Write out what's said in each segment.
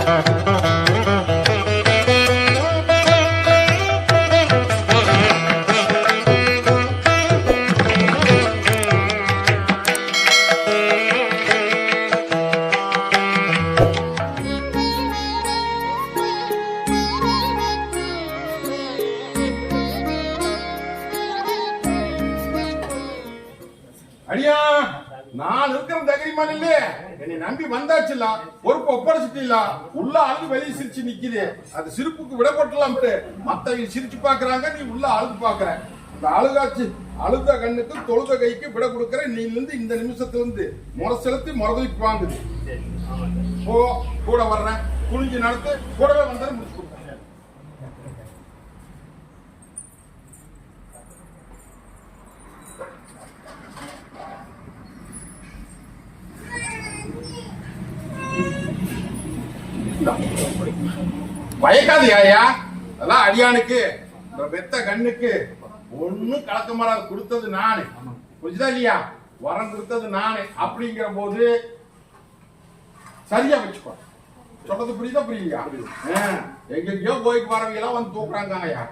அடியா நான் இருக்கிற தைரியமான இல்ல என்னை நம்பி வந்தாச்சுல்ல பொறுப்பு ஒப்படைச்சிட்டீங்கள உள்ள அழுது வெளியே சிரிச்சு நிக்குது அது சிரிப்புக்கு விடப்பட்டலாம் மத்தவங்க சிரிச்சு பாக்குறாங்க நீ உள்ள அழுது பாக்குற இந்த அழுகாச்சு அழுத கண்ணுக்கு தொழுத கைக்கு விட கொடுக்கற நீ இருந்து இந்த நிமிஷத்துல இருந்து முறை செலுத்தி முறதளிப்பு வாங்குது போ கூட வர்றேன் குனிஞ்சு நடத்து கூடவே வந்தாலும் முடிச்சு கொடுத்தேன். பயக்காதியா அதெல்லாம் அடியானுக்கு வெத்த கண்ணுக்கு ஒண்ணும் கலக்க மாறாது கொடுத்தது நானு புரிஞ்சுதா இல்லையா வரம் கொடுத்தது நானு அப்படிங்கிற போது சரியா வச்சுக்கோ சொல்றது புரியுதா புரியலையா எங்கெங்கயோ போயிட்டு வரவங்க எல்லாம் வந்து தூக்குறாங்க ஐயா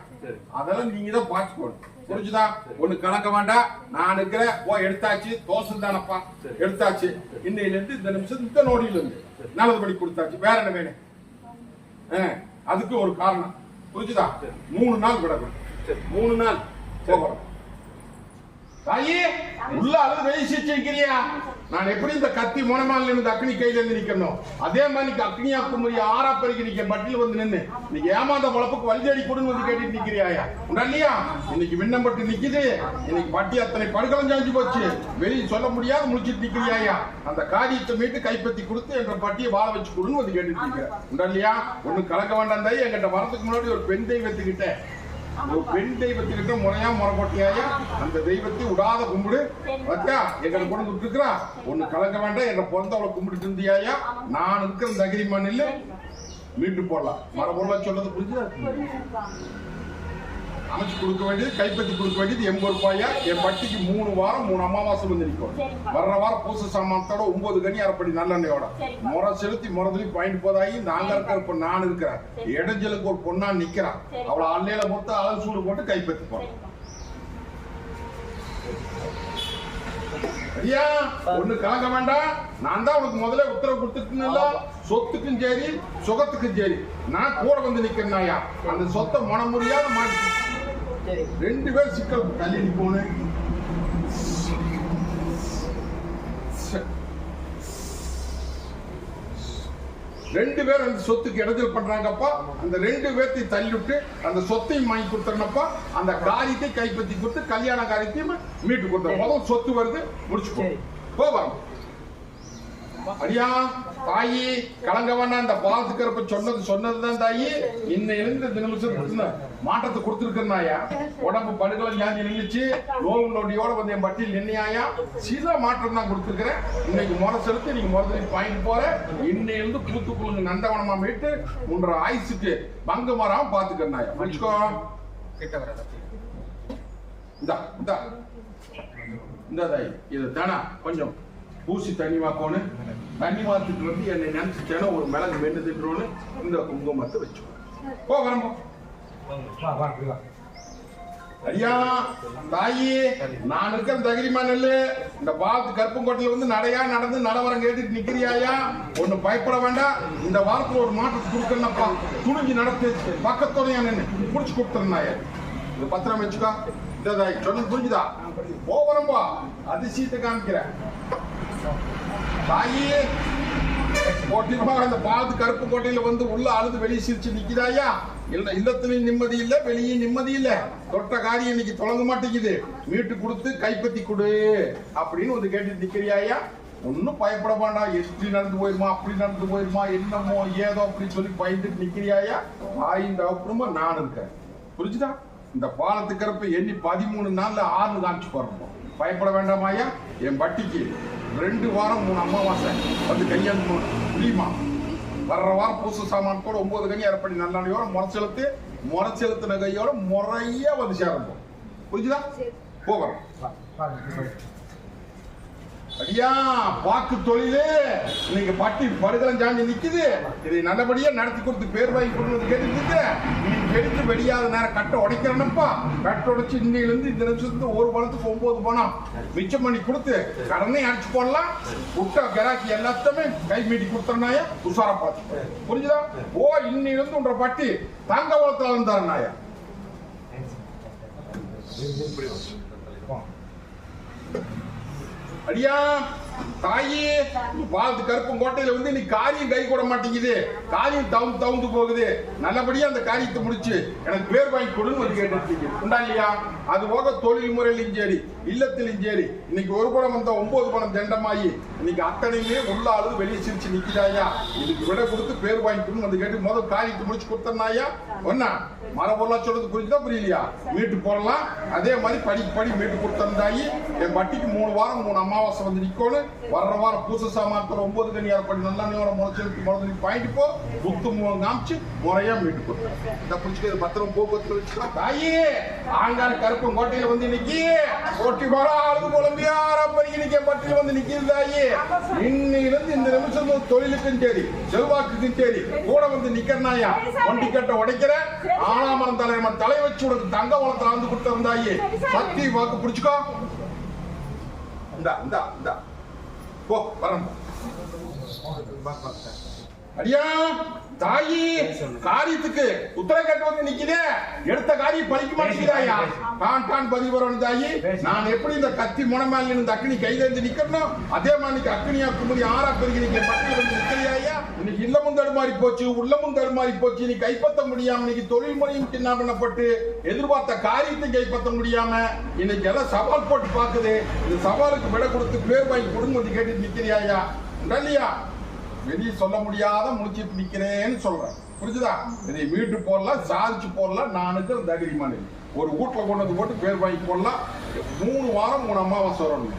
அதெல்லாம் நீங்க தான் பாத்துக்கணும் புரிஞ்சுதா ஒண்ணு கலக்க வேண்டாம் நான் இருக்கிற போய் எடுத்தாச்சு தோசை தானப்பா எடுத்தாச்சு இன்னையில இருந்து இந்த நிமிஷம் இந்த நோடியில இருந்து நல்லதுபடி கொடுத்தாச்சு வேற என்ன வேணும் அதுக்கு ஒரு காரணம் புரிஞ்சுதா 3 நாள் விடணும் 3 நாள் போகிறோம் தாயே உள்ள அழுது வயசிச்சிருக்கிறியா நான் எப்படி இந்த கத்தி மோனமால இருந்து அக்னி கையில இருந்து நிக்கணும் அதே மாதிரி அக்னியா குமரி ஆறா பெருக்கி நிக்க பட்டியல் வந்து நின்று இன்னைக்கு ஏமாந்த பொழப்புக்கு வழிதேடி கொடுன்னு வந்து கேட்டுட்டு நிக்கிறியாயா இல்லையா இன்னைக்கு விண்ணப்பட்டு நிக்குது இன்னைக்கு பட்டி அத்தனை படுகளம் சாஞ்சு போச்சு வெளியே சொல்ல முடியாது முடிச்சிட்டு நிக்கிறியாயா அந்த காரியத்தை மீட்டு கைப்பற்றி கொடுத்து என்ற பட்டியை வாழ வச்சு கொடுன்னு வந்து கேட்டுட்டு நிக்கிற இல்லையா ஒண்ணு கலக்க வேண்டாம் தாய் என்கிட்ட வரதுக்கு முன்னாடி ஒரு பெண் தெய்வத்துக்கிட்ட ஒரு பெண் தெய்வத்துக்கிட்ட முறையா முறைப்பட்டியாயா அந்த தெய்வத்தை விடாத கும்பிடு வச்சா எங்களை கொண்டு விட்டுருக்கிறா ஒண்ணு கலக்க வேண்டாம் எங்க பிறந்தவளை கும்பிட்டு இருந்தியாயா நான் இருக்கிற தகிரிமான் இல்ல மீட்டு போடலாம் மரபொருளா சொல்றது புரிஞ்சு அமைச்சு கொடுக்க வேண்டியது கைப்பற்றி கொடுக்க வேண்டியது 80 ரூபாயா என் பட்டிக்கு 3 வாரம் 3 அமாவாசை வந்து நிற்கும் வர்ற வாரம் பூச சாமானத்தோட 9 கனி அரைப்படி நல்லெண்ணையோட முறை செலுத்தி முறதுலி பாயிண்ட் போதாகி நாங்க இருக்கிற இப்ப நான் இருக்கிறேன் இடைஞ்சலுக்கு ஒரு பொண்ணா நிக்கிறான் அவளை அள்ளையில மொத்த அளவு சூடு போட்டு கைப்பற்றி போறேன் ஐயா ஒண்ணு கலக்க வேண்டாம் நான் தான் உனக்கு முதல்ல உத்தரவு கொடுத்துட்டுல சொத்துக்கும் சரி சுகத்துக்கும் சரி நான் கூட வந்து நிக்கிறேன் அந்த சொத்தை மனமுடியாத மாட்டி 2 பேர் சிக்கல் தள்ளி போனேன் ரெண்டு பேர் அந்த சொத்துக்கு இடைஞ்சல் பண்றாங்கப்பா அந்த 2 பேர்த்தையும் தள்ளிவிட்டு அந்த சொத்தையும் வாங்கி கொடுத்துறனப்பா அந்த காரியத்தை கைப்பற்றி கொடுத்து கல்யாண காரியத்தையும் மீட்டு கொடுத்தோம் முதல் சொத்து வருது முடிச்சுக்கோ போவாங்க அடியா தாயி கலங்க வேண்டாம் இந்த பாலத்துக்கிறப்ப சொன்னதுதான் தாயி இன்னையிலிருந்து இந்த நிமிஷம் மாற்றத்தை கொடுத்துருக்கா உடம்பு படுகளை ஞாபகம் நின்றுச்சு நோவு நொடியோட வந்து என் பட்டியல் நின்னையா சில மாற்றம் தான் கொடுத்துருக்கிறேன் இன்னைக்கு முறை செலுத்தி நீங்க முதல்ல பாயிண்ட் போற இன்னையிலிருந்து பூத்துக்குழுங்க நந்தவனமா மீட்டு 1.5 ஆயுசுக்கு பங்கு மாறாம பாத்துக்கிறனாயா வச்சுக்கோ கிட்ட வர இந்த தாய் இது தானா கொஞ்சம் பூசி தண்ணி வாக்கணும் தண்ணி வாத்துட்டு வந்து என்னை நினைச்சுட்டேன்னா ஒரு மிளகு மென்னு திட்டுறோன்னு இந்த குங்குமத்தை வச்சுக்கோ போ வரம்போ ஐயா தாயி நான் இருக்கிற தகிரிமான இந்த பாலத்து கருப்பங்கோட்டையில வந்து நடையா நடந்து நடவரம் கேட்டுட்டு நிக்கிறியாயா ஒண்ணு பயப்பட வேண்டாம் இந்த வாரத்துல ஒரு மாற்றத்தை கொடுக்கணும்ப்பா துணிஞ்சு நடத்து பக்கத்தோட நின்று புடிச்சு கொடுத்துருந்தாயா இது பத்திரம் வச்சுக்கோ இந்த தாய் சொன்னது புரிஞ்சுதா போ வரம்போ அதிசயத்தை காமிக்கிறேன் தாயி அந்த பாலத்து கருப்பு கோட்டையில வந்து உள்ள அழுது வெளியே சிரிச்சு நிக்குதாயா இல்ல இல்லத்துலயும் நிம்மதி இல்ல வெளியும் நிம்மதி இல்ல தொட்ட காரியம் இன்னைக்கு தொடங்க மாட்டேங்குது மீட்டு கொடுத்து கைப்பற்றி கொடு அப்படின்னு வந்து கேட்டு நிக்கிறியாயா ஒன்னும் பயப்பட வேண்டாம் எப்படி நடந்து போயிருமா அப்படி நடந்து போயிருமா என்னமோ ஏதோ அப்படின்னு சொல்லி பயந்துட்டு நிக்கிறியாயா இந்த அப்புறமா நான் இருக்கேன் புரிஞ்சுதா இந்த பாலத்து கருப்பு எண்ணி 13 நாள்ல 6 காமிச்சு போறோம் பயப்பட வேண்டாமாயா என் பட்டிக்கு 2 வாரம் 3 அமாவாசை வந்து கல்யாணம் முடியுமா வர்ற வாரம் பூச சாமான் கூட 9 கனி அரைப்படி நல்லெண்ணையோட முறை செலுத்தின கையோட முறையா வந்து சேரப்போம் புரிஞ்சுதா போகிறோம் அடியா வாக்கு தொழிலு இன்னைக்கு பட்டி படுகலம் சாண்டி நிக்குது. இதை நல்லபடியா நடத்தி கொடுத்து பேர் வாங்கி கொடுத்து கேட்டு நிக்கிறேன். இன்னைக்கு எடுத்து வெளியாத நேரம் கட்டை உடைக்கிறேன்னப்பா. கட்டை உடைச்சு இன்னையில இருந்து இந்த நிமிஷத்துக்கு ஒரு பணத்துக்கு 9 பணம் மிச்சம் பண்ணி கொடுத்து கடனை அடிச்சு போடலாம். விட்ட கிராக்கி எல்லாத்தையுமே கை மீட்டி கொடுத்தனாயா உசாரா பார்த்து புரிஞ்சுதா? ஓ இன்னையில இருந்து உன்ற பட்டி தங்க வளத்துல இருந்தாருனாயா. அடியா தாயி பாலத்து கருப்பங்கோட்டையில வந்து நீ காரியம் கை கூட மாட்டேங்குது. காரியம் தவுந்து போகுது. நல்லபடியா அந்த காரியத்தை முடிச்சு எனக்கு பேர் வாங்கி கொடுன்னு வந்து கேட்டு உண்டா இல்லையா? அது போக தொழில் முறையிலும் சரி இல்லத்திலும் சரி இன்னைக்கு ஒரு பணம் வந்தா 9 பணம் தண்டமாயி இன்னைக்கு அத்தனையுமே உள்ள ஆளு வெளியே சிரிச்சு நிக்கிறாயா. இதுக்கு விட கொடுத்து பேர் வாங்கி கொடுன்னு வந்து கேட்டு முதல் காரியத்தை முடிச்சு கொடுத்தனாயா. ஒன்னா மரபொருளா சொல்றது புரிஞ்சுதான் புரியலையா? மீட்டு போடலாம். அதே மாதிரி படி மீட்டு கொடுத்தாயி. என் பட்டிக்கு 3 வாரம் 3 அமாவாசை வந்து நிக்கணும். வர்ற வாரம் பூச சாமான்கள் 9 கனியார் படி நல்லா நீ முளைச்சு பாயிண்ட் போ புத்து காமிச்சு முறையா மீட்டு கொடுத்தேன். இந்த புடிச்சுட்டு பத்திரம் போக்குவரத்து வச்சு தாயி ஆங்கார கருப்பங்கோட்டையில வந்து இன்னைக்கு ஓட்டி போறாளுக்கு குழம்பியாரா பறிக்க நிக்க பட்டியல வந்து நிக்கிறது தாயி. இன்னிலிருந்து இந்த நிமிஷம் தொழிலுக்கும் சரி செல்வாக்குக்கும் சரி கூட வந்து நிக்கிறனாயா. வண்டி கட்ட உடைக்கிற ஆனாமரம் தலை வச்சு உனக்கு தங்க வளத்துல வந்து கொடுத்தாயி. சக்தி வாக்கு பிடிச்சுக்கோ. போ வரணும். அடியா தாயி காரியத்துக்கு உத்தரகட்டு வந்து நிக்குதே. எடுத்த காரியம் பழிக்க மாட்டேங்கிறாயா. தான் பதிவு வரணும் தாயி. நான் எப்படி இந்த கத்தி முனமேல இந்த அக்னி கையில இருந்து நிக்கணும் அதே மாதிரி அக்னியா குமரி ஆறா பெருகி நிக்க பட்டியல வந்து நிக்கிறியா. இன்னைக்கு இல்லமும் தடுமாறி போச்சு உள்ளமும் தடுமாறி போச்சு. நீ கைப்பற்ற முடியாம இன்னைக்கு தொழில் முறையும் சின்ன பண்ணப்பட்டு எதிர்பார்த்த காரியத்தை கைப்பற்ற முடியாம இன்னைக்கு எல்லாம் சவால் போட்டு பாக்குது. இந்த சவாலுக்கு விட கொடுத்து பேர் வாங்கி கொடுங்க வந்து கேட்டு நிக்கிறியா இல்லையா? வெளியே சொல்ல முடியாத முடிச்சிட்டு நிக்கிறேன்னு சொல்றேன். புரிஞ்சுதா? இதை வீட்டு போடலாம் சாதிச்சு போடலாம். நானுக்கு தைரியமான ஒரு வீட்டுல கொண்டு வந்து போட்டு பேர் வாங்கி போடலாம். 3 வாரம் 3 அமாவாசை வரணும்.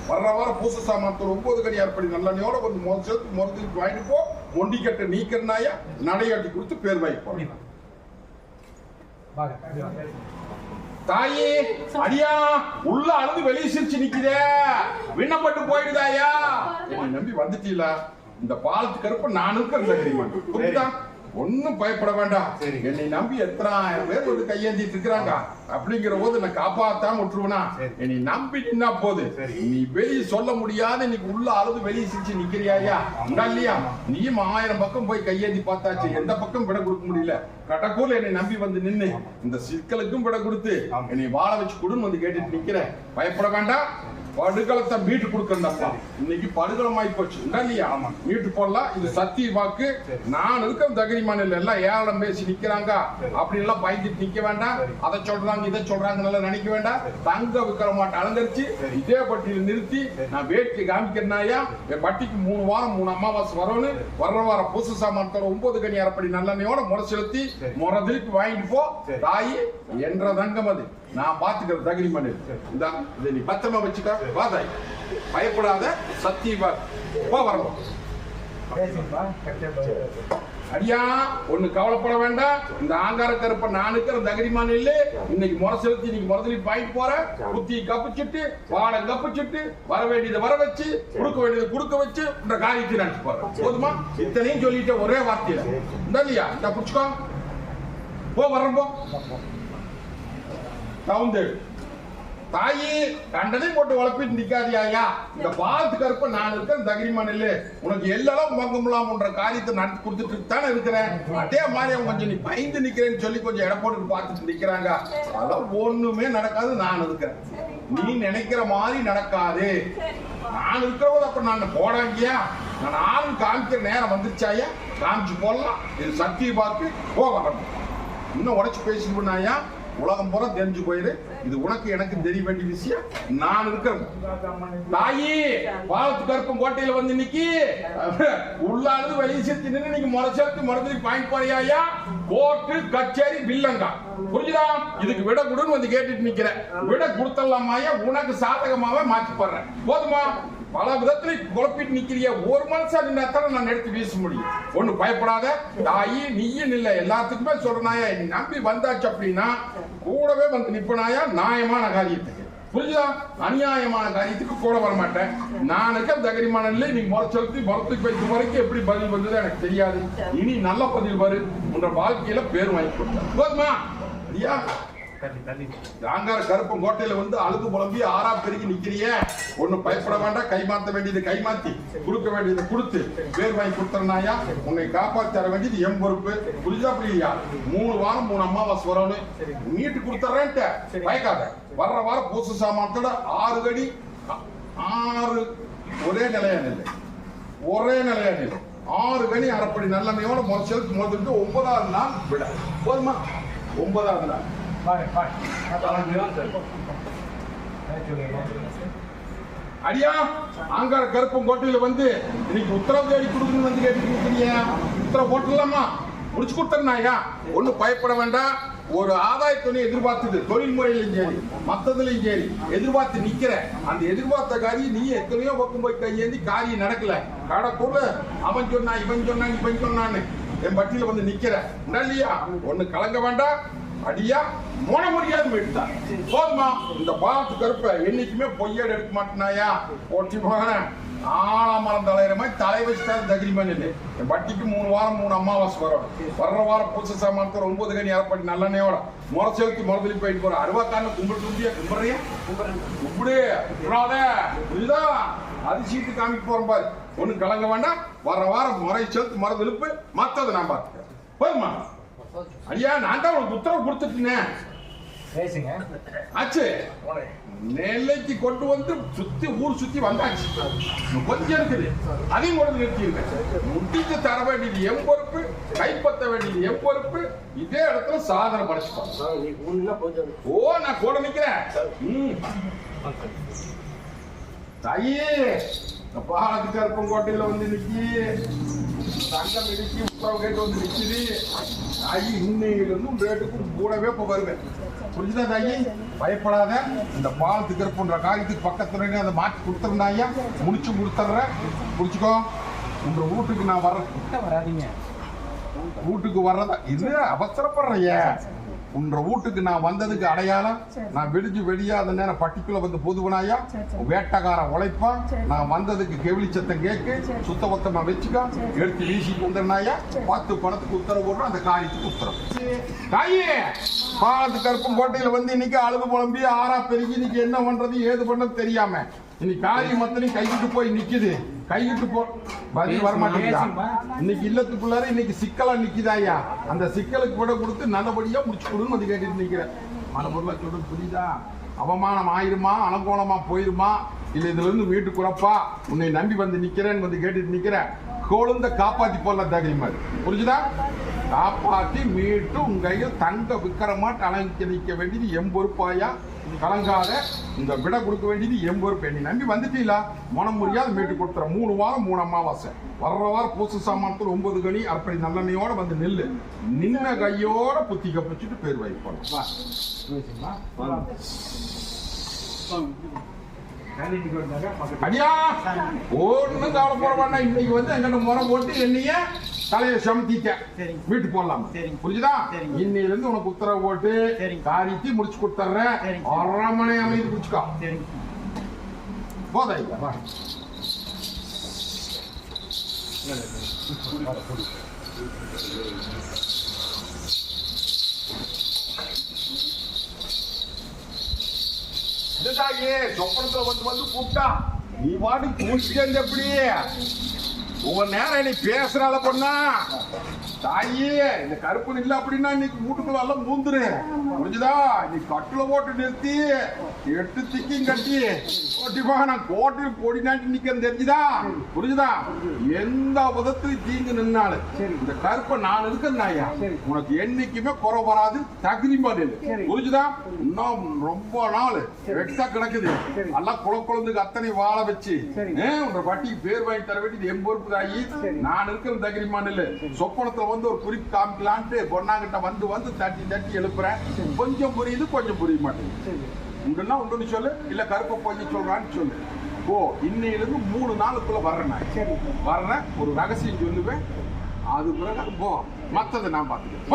வர்ற வாரம் பூச சாமான்கள் 9 கனியார் படி நல்லெண்ணையோட வந்து முறைச்சு வாங்கிட்டு போ. ஒண்டி கட்ட நீக்கிறனாயா நடையாட்டி கொடுத்து பேர் வாங்கி போடலாம். தாயே அடியா உள்ள அழுது வெளியே சிரிச்சு நிக்குதே. விண்ணப்பட்டு போயிடுதாயா. என்னை நம்பி வந்துட்டீங்களா? இந்த பாலத்து கருப்ப நான் இருக்கிறேன். ஒன்னும் பயப்பட வேண்டாம். என்னை நம்பி எத்தனை பேர் வந்து கையேந்திட்டு இருக்கிறாங்க. அப்படிங்கிற போது நான் காப்பாத்தாம விட்டுருவனா. என்னை நம்பி நின்னா போது நீ வெளியே சொல்ல முடியாத இன்னைக்கு உள்ள அழுது வெளியே சிரிச்சு நிக்கிறியா இல்லையா? நீயும் 1000 பக்கம் போய் கையேந்தி பார்த்தாச்சு. எந்த பக்கம் விட கொடுக்க முடியல. கடக்கூர்ல என்னை நம்பி வந்து நின்னு இந்த சிக்கலுக்கும் விட கொடுத்து என்னை வாழ வச்சு கொடுன்னு வந்து கேட்டுட்டு நிக்கிறேன். பயப்பட வேண்டாம். படுகளத்தை மீட்டு கொடுக்கறப்பா. இன்னைக்கு படுகளம் ஆகி போச்சு இல்லையா? மீட்டு போடலாம். இது சத்திய வாக்கு. நான் இருக்க தகரிமான எல்லாம் ஏழம் பேசி நிக்கிறாங்க. அப்படி எல்லாம் பயந்துட்டு நிக்க வேண்டாம். அதை சொல்றாங்க இதை சொல்றாங்க நினைக்க வேண்டாம். தங்க விக்கிரமாட்ட அலங்கரிச்சு இதே பட்டியல நிறுத்தி நான் வேட்கை காமிக்கிறனாயா. என் பட்டிக்கு 3 வாரம் 3 அமாவாசை வரணும். வர்ற வாரம் பூச சாமான்கள் 9 கனியார் படி நல்லெண்ணையோட முறை செலுத்தி முறை திருப்பி வாங்கிட்டு போ தாயி என்ற தங்கம். அது நான் பாத்துக்கிற தகுதி மணி. இந்த நீ பத்திரமா வச்சுக்க. வாதாய் பயப்படாத. சத்தியவா போ வரணும். அடியா ஒண்ணு கவலைப்பட வேண்டாம். இந்த ஆங்கார கருப்ப நான் இருக்கிற தகரிமான இல்ல. இன்னைக்கு முறை செலுத்தி இன்னைக்கு முதலி பாயிட்டு போற. புத்தி கப்பிச்சுட்டு பாடம் கப்பிச்சுட்டு வர வேண்டியதை வர வச்சு கொடுக்க வேண்டியதை கொடுக்க வச்சு இந்த காரியத்தை நடத்தி போறேன். போதுமா? இத்தனையும் சொல்லிட்டு ஒரே வார்த்தையில இல்லையா? இந்த புடிச்சுக்கோ. போ வரணும். போ தவுந்து தாயி கண்டதையும் போட்டு வளர்ப்பிட்டு நிக்காதியா. இந்த பாலத்து கருப்ப நான் இருக்கிற தகரிமான இல்ல. உனக்கு எல்லாம் மங்கமுலாம்ன்ற காரியத்தை நடத்தி கொடுத்துட்டு தானே இருக்கிறேன். அதே மாதிரி அவங்க கொஞ்சம் நீ பயந்து நிக்கிறேன்னு சொல்லி கொஞ்சம் இடம் போட்டு பார்த்துட்டு நிக்கிறாங்க. அதெல்லாம் ஒண்ணுமே நடக்காது. நான் இருக்கிறேன். நீ நினைக்கிற மாதிரி நடக்காது. நான் இருக்கிறவங்க அப்ப நான் போடாங்கியா. நான் ஆளும் காமிக்கிற நேரம் வந்துருச்சாயா. காமிச்சு போடலாம். இது சத்திய பார்த்து போகணும். இன்னும் உடைச்சு பேசிட்டு பண்ணாயா. உலகம் பூரா தெரிஞ்சு போயிரு. இது உனக்கு எனக்கு தெரிய வேண்டிய விஷயம். நான் இருக்கிறேன். தாயி பாலத்து கருப்பம் கோட்டையில வந்து நிக்கி உள்ளாவது வெளியே சேர்த்து நின்று நீங்க முறை சேர்த்து மறுபடியும் பாயிண்ட் போறியா. கோர்ட்டு கச்சேரி பில்லங்கா புரிஞ்சுதா? இதுக்கு விட கொடுன்னு வந்து கேட்டுட்டு நிக்கிறேன். விட கொடுத்தலாமாயா உனக்கு சாதகமாவே மாற்றி போடுறேன். போதுமா? பல விதத்துல குழப்பிட்டு நிக்கிறிய. ஒரு மனுஷன் நின்னாத்தான் நான் எடுத்து வீச முடியும். ஒண்ணு பயப்படாத தாயி. நீயும் இல்ல எல்லாத்துக்குமே சொல்றனாயா. நம்பி வந்தாச்சு அப்படின்னா கூடவே வந்து நிப்பனாயா நியாயமான காரியத்துக்கு. புரிஞ்சுதா? அநியாயமான காரியத்துக்கு கூட வர மாட்டேன். நானுக்கு தகரிமான இல்லை. நீ முறைச்சலுக்கு முறத்துக்கு வைக்கும் வரைக்கும் எப்படி பதில் வந்தது எனக்கு தெரியாது. இனி நல்ல பதில் வரு. உன்ற வாழ்க்கையில பேர் வாங்கி கொடுத்தேன். போதுமா? ஐயா தாங்கார கருப்பம் கோட்டையில வந்து அழுது புலம்பி ஆறா பெருகி நிக்கிறிய. ஒண்ணு பயப்பட வேண்டாம். கைமாத்த வேண்டியது கைமாத்தி, கொடுக்க வேண்டியது கொடுத்து பேர் வாங்கி கொடுத்தனாயா. உன்னை காப்பாற்றி தர வேண்டியது என் பொறுப்பு. புரிஞ்சா புரியலையா? 3 வாரம் 3 அமாவாசை வரணும். மீட்டு கொடுத்துறேன்ட்டு பயக்காத. வர்ற வாரம் பூசு சாமானத்தோட 6 கடி 6 ஒரே நிலையான இல்லை. 6 கனி அரைப்படி நல்லெண்ணையோட முறைச்சலுக்கு முதல்ட்டு 9ஆவது நாள் விட. போதுமா? 9ஆவது நாள் அடியா ஆங்கார கருப்பம் கோட்டையில வந்து இன்னைக்கு உத்தரவு தேடி கொடுக்கணும்னு வந்து கேட்டு உத்தரவு போட்டுலாமா? முடிச்சு கொடுத்தா ஒண்ணு பயப்பட வேண்டாம். ஒரு ஆதாய துணை எதிர்பார்த்தது தொழில் முறையிலும் சரி மத்ததுலயும் சரி எதிர்பார்த்து நிக்கிற. அந்த எதிர்பார்த்த காரியம் நீ எத்தனையோ பக்கம் போய் கையேந்தி காரியம் நடக்கல. கடற்கூட அவன் சொன்னா இவன் சொன்னான் இவன் சொன்னான்னு என் பட்டியல வந்து நிக்கிற இல்லையா? ஒண்ணு கலங்க வேண்டாம். அடியா மோன முடியாது போயிட்டா. போதுமா? இந்த பாத்து கருப்ப என்னைக்குமே பொய்யாடு எடுக்க மாட்டேனாயா. ஒட்டி போன ஆழமரம் தலையிற மாதிரி தலை வச்சுட்டாரு தகிரிமான் இல்லை. என் பட்டிக்கு 3 வாரம் 3 அமாவாசை வரும். வர்ற வாரம் பூச சாமானத்தோட 9 கனி அரைப்படி நல்லெண்ணையோட முறை செலுத்தி முறதலி போயிட்டு போற. அருவாக்கான கும்பிட்டு கும்பிடுறியா? கும்பிடு புரியுதா? அது சீட்டு காமிக்க போறோம் பாரு. ஒண்ணு கலங்க வேண்டாம். வர்ற வாரம் முறை செலுத்து முறதெழுப்பு மத்ததை நான் பார்த்துக்கிறேன். போதுமா? ஐயா நான் தான் உனக்கு உத்தரவு கொடுத்துட்டேன். ஆச்சு நெல்லைக்கு கொண்டு வந்து சுத்தி ஊர் சுத்தி வந்தாச்சு. கொஞ்சம் இருக்குது. அதையும் கொண்டு நிறுத்திடுங்க. முடிச்சு தர வேண்டியது என் பொறுப்பு. கைப்பற்ற வேண்டியது என் பொறுப்பு. இதே இடத்துல சாதனை படைச்சுப்பாங்க. ஓ நான் கூட நிக்கிறேன். தாயே பாலத்து கருப்பம் கோட்டையில வந்து நிக்கி தங்கம் இடிக்கி உத்தரவு கேட்டு வந்து நிக்குது. தாயி இன்னையிலிருந்து ரேட்டுக்கும் கூடவே இப்போ வருவேன். புரிஞ்சுதா தாயி? பயப்படாத. இந்த பாலத்து கருப்புன்ற காரியத்துக்கு பக்கத்துல அதை மாற்றி கொடுத்துருந்தாயா. முடிச்சு கொடுத்துட்றேன். புடிச்சுக்கோ. உங்க வீட்டுக்கு நான் வராதீங்க. வீட்டுக்கு வர்றதா இது அவசரப்படுறைய. உன்ற வீட்டுக்கு நான் வந்ததுக்கு அடையாளம் நான் வெடியாத நேரம் பட்டிக்குள்ள வந்து பொதுவனாயா. வேட்டக்கார உழைப்பான். நான் வந்ததுக்கு கெவிலி சத்தம் கேட்கு சுத்த பத்தமா வச்சுக்கோ. எடுத்து வீசிட்டு வந்துருனாயா. 10 பணத்துக்கு உத்தரவு போடுறோம். அந்த காரியத்துக்கு உத்தரவு. தாயே பாலத்து கருப்பும் கோட்டையில வந்து இன்னைக்கு அழுது புலம்பி ஆறா பெருகி இன்னைக்கு என்ன பண்றது ஏது பண்றது தெரியாம இன்னைக்கு காரியம் மத்தனையும் கைகிட்டு போய் நிக்குது. கைகிட்டு போ பதில் வரமாட்டேங்குதா? இன்னைக்கு இல்லத்துக்குள்ளார இன்னைக்கு சிக்கலா நிக்குதாயா. அந்த சிக்கலுக்கு விட கொடுத்து நல்லபடியா முடிச்சு கொடுன்னு வந்து கேட்டுட்டு நிக்கிறேன். மன பொருளா சொல்றது புரியுதா? அவமானம் ஆயிருமா அலங்கோலமா போயிருமா இல்ல இதுல இருந்து வீட்டுக்கு குறப்பா உன்னை நம்பி வந்து நிக்கிறேன்னு வந்து கேட்டுட்டு நிக்கிறேன். கொழுந்த காப்பாத்தி போடலாம் தைரியமா. புரிஞ்சுதா? காப்பாத்தி மீட்டு உங்க கையில் தங்க விக்கிரமாட்டு அலங்கி நிக்க வேண்டியது என் பொறுப்பாயா. கலங்காத. இந்த விட கொடுக்க வேண்டியது என் பொறுப்பு. என்னை நம்பி வந்துட்டீங்களா? மனம் முடியாத மீட்டு கொடுத்துற. 3 வாரம் 3 அமாவாசை. வர்ற வாரம் பூசு சாமானத்தில் 9 கனி அரைப்படி நல்லெண்ணையோட வந்து நெல்லு. நின்ன கையோட புத்தி கப்பிச்சுட்டு பேர் வைப்போம். அடியா ஒண்ணு கவலை போட வேண்டாம். இன்னைக்கு வந்து எங்கிட்ட முறை போட்டு என்னைய தலையை சமத்திட்ட வீட்டு போடலாம். புரிஞ்சுதா? இன்னையில இருந்து உனக்கு உத்தரவு போட்டு காரியத்தை முடிச்சு கொடுத்துறேன். 1/2 மணி அமைதி குடிச்சுக்கோ. போதா சொப்பனத்துல வந்து கூப்பிட்டா நீ வாடி கூச்சிட்டு எப்படி ஒவ்வொரு நேரம் நீ பேசுறால பொண்ணா தாயே இந்த கருப்பு இல்ல அப்படின்னா இன்னைக்கு வீட்டுக்குள்ள எல்லாம் மூந்துரு. புரிஞ்சுதா? நீ கட்டுல போட்டு நிறுத்தி 8 திக்கும் கட்டி ஓட்டிப்பா நான் கோட்டையில் பொடி நாட்டி நிக்க தெரிஞ்சுதா? புரிஞ்சுதா? எந்த விதத்துல தீங்கு நின்னாலும் இந்த கருப்பை நான் இருக்கிறேன்னாயா உனக்கு என்னைக்குமே குறை வராது. தகுதி பதில். புரிஞ்சுதா? இன்னும் ரொம்ப நாள் வெக்ஸா கிடக்குது. எல்லாம் குழந்தைக்கு அத்தனை வாழ வச்சு உங்க பட்டிக்கு பேர் வாங்கி தர வேண்டியது என் பொறுப்பு தாயி. நான் இருக்கிற தகிரிமான் இல்ல. சொப்பனத்துல வந்து ஒரு குறிப்பு காமிக்கலான்ட்டு பொண்ணாங்கிட்ட வந்து தட்டி எழுப்புறேன். கொஞ்சம் புரியுது கொஞ்சம் புரிய மாட்டேங்குது. உண்டுன்னா உண்டுன்னு சொல்லு. இல்ல கருப்பை கொஞ்சம் சொல்றான்னு சொல்லு. ஓ இன்னையிலிருந்து 3 நாளுக்குள்ள வர்றேன். வர்றேன். ஒரு ரகசியம் சொல்லுவேன். அது பிறகு போ மத்ததை நான் பார்த்துக்கிறேன்.